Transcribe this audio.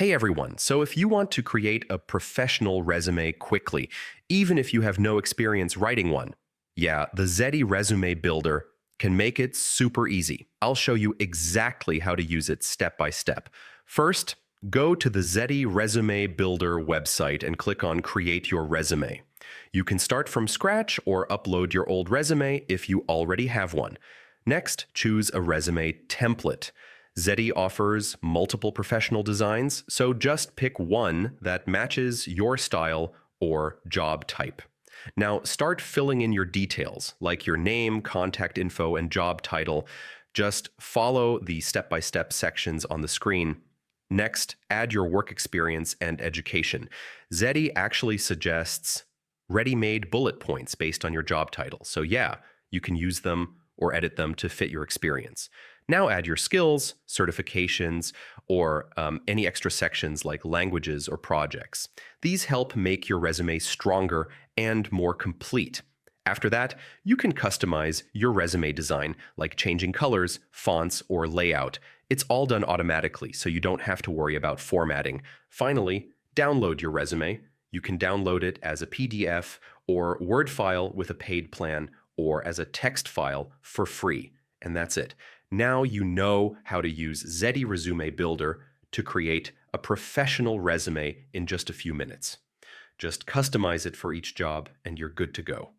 Hey everyone, so if you want to create a professional resume quickly, even if you have no experience writing one, yeah, the Zety Resume Builder can make it super easy. I'll show you exactly how to use it step by step. First, go to the Zety Resume Builder website and click on Create Your Resume. You can start from scratch or upload your old resume if you already have one. Next, choose a resume template. Zety offers multiple professional designs, so just pick one that matches your style or job type. Now, start filling in your details, like your name, contact info, and job title. Just follow the step-by-step sections on the screen. Next, add your work experience and education. Zety actually suggests ready-made bullet points based on your job title. So yeah, you can use them or edit them to fit your experience. Now add your skills, certifications, or any extra sections like languages or projects. These help make your resume stronger and more complete. After that, you can customize your resume design, like changing colors, fonts, or layout. It's all done automatically, so you don't have to worry about formatting. Finally, download your resume. You can download it as a PDF or Word file with a paid plan, or as a text file for free. And that's it. Now you know how to use Zety Resume Builder to create a professional resume in just a few minutes. Just customize it for each job and you're good to go.